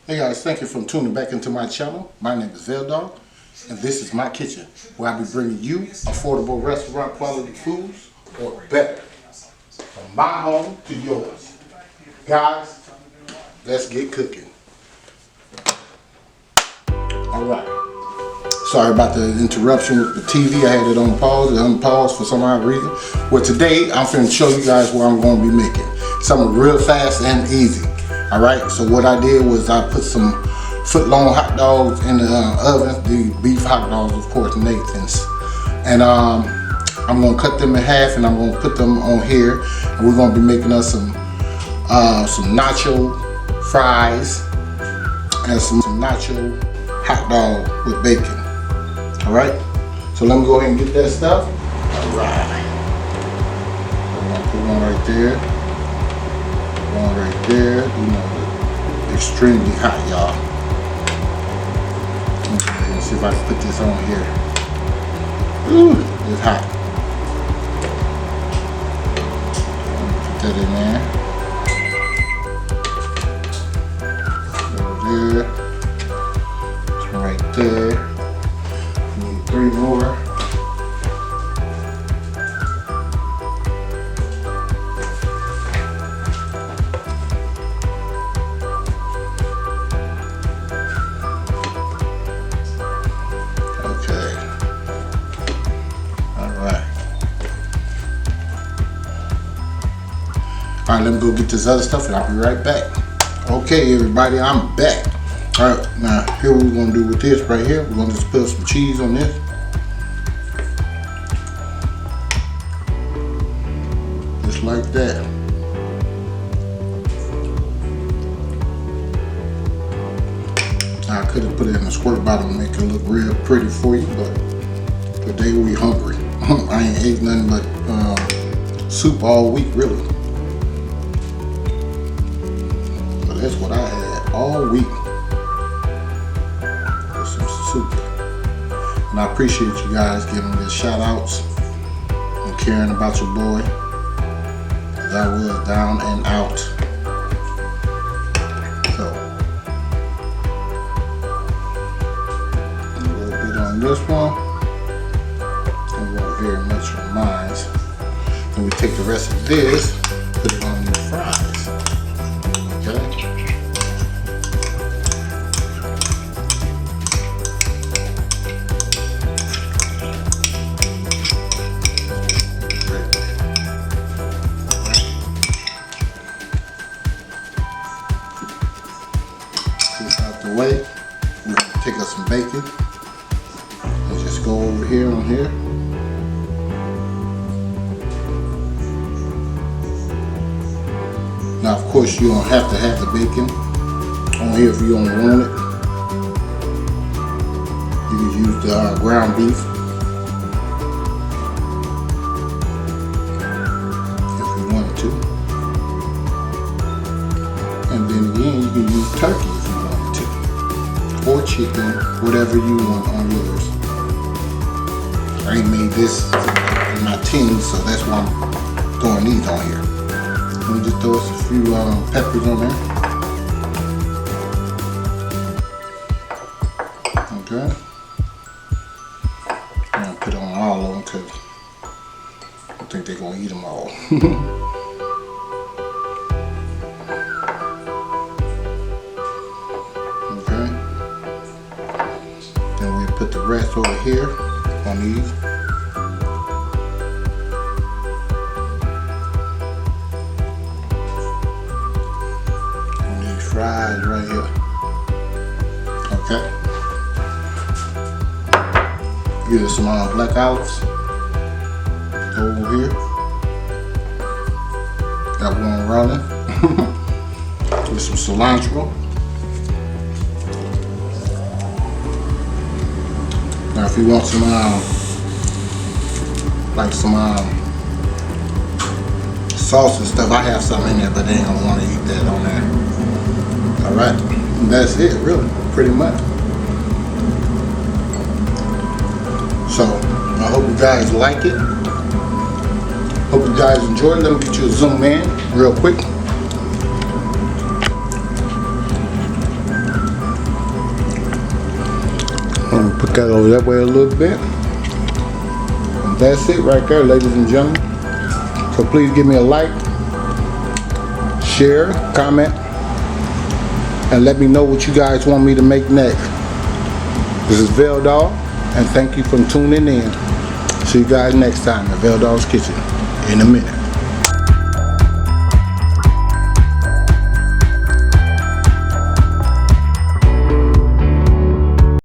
Hey guys, thank you for tuning back into my channel. My name is VELDOGG, and this is my kitchen, where I'll be bringing you affordable restaurant quality foods, or better, from my home to yours. Guys, let's get cooking. Alright, sorry about the interruption with the TV. I had it on pause, it unpaused for some odd reason. Well, today I'm going to show you guys what I'm going to be making. Something real fast and easy. Alright, so what I did was I put some foot-long hot dogs in the oven, the beef hot dogs, of course, Nathan's. And I'm going to cut them in half and I'm going to put them on here. And we're going to be making us some nacho fries and some nacho hot dog with bacon. Alright, so let me go ahead and get that stuff. Alright, I'm going to put one right there. One right there, you know, extremely hot, y'all. Okay, let's see if I can put this on here. Ooh, it's hot. Put that in there. Over there. Right there. Need 3 more. Alright, let me go get this other stuff and I'll be right back. Okay, everybody, I'm back. Alright, now here what we're going to do with this right here. We're going to just put some cheese on this. Just like that. I could have put it in a squirt bottle and make it look real pretty for you, but today we hungry. I ain't ate nothing but soup all week, really. That's what I had all week. Some soup. And I appreciate you guys giving me the shout outs and caring about your boy. Cause I was down and out. So a little bit on this one. I want very much on mine. Then we take the rest of this, put it on the fries. Okay. Way. We're going to take us some bacon and just go over here on here. Now, of course, you don't have to have the bacon on here if you don't want it. You can use the ground beef if you wanted to. And then again, you can use turkey or chicken, whatever you want on yours. I ain't made this in my tins, so that's why I'm throwing these on here. Let me just throw us a few peppers on there. Okay. I'm gonna put on all of them because I think they're gonna eat them all. Put the rest over here on these. On these fries right here. Okay. Give us some black olives over here. Got one rolling. With some cilantro. Now if you want some like some sauce and stuff, I have some in there, but they ain't gonna want to eat that on there. Alright, that's it really, pretty much. So I hope you guys like it. Hope you guys enjoy it. Let me get you a zoom in real quick. I'm gonna put that over that way a little bit. And that's it right there, ladies and gentlemen. So please give me a like, share, comment, and let me know what you guys want me to make next. This is VELDOGG, and thank you for tuning in. See you guys next time at VELDOGG's Kitchen in a minute.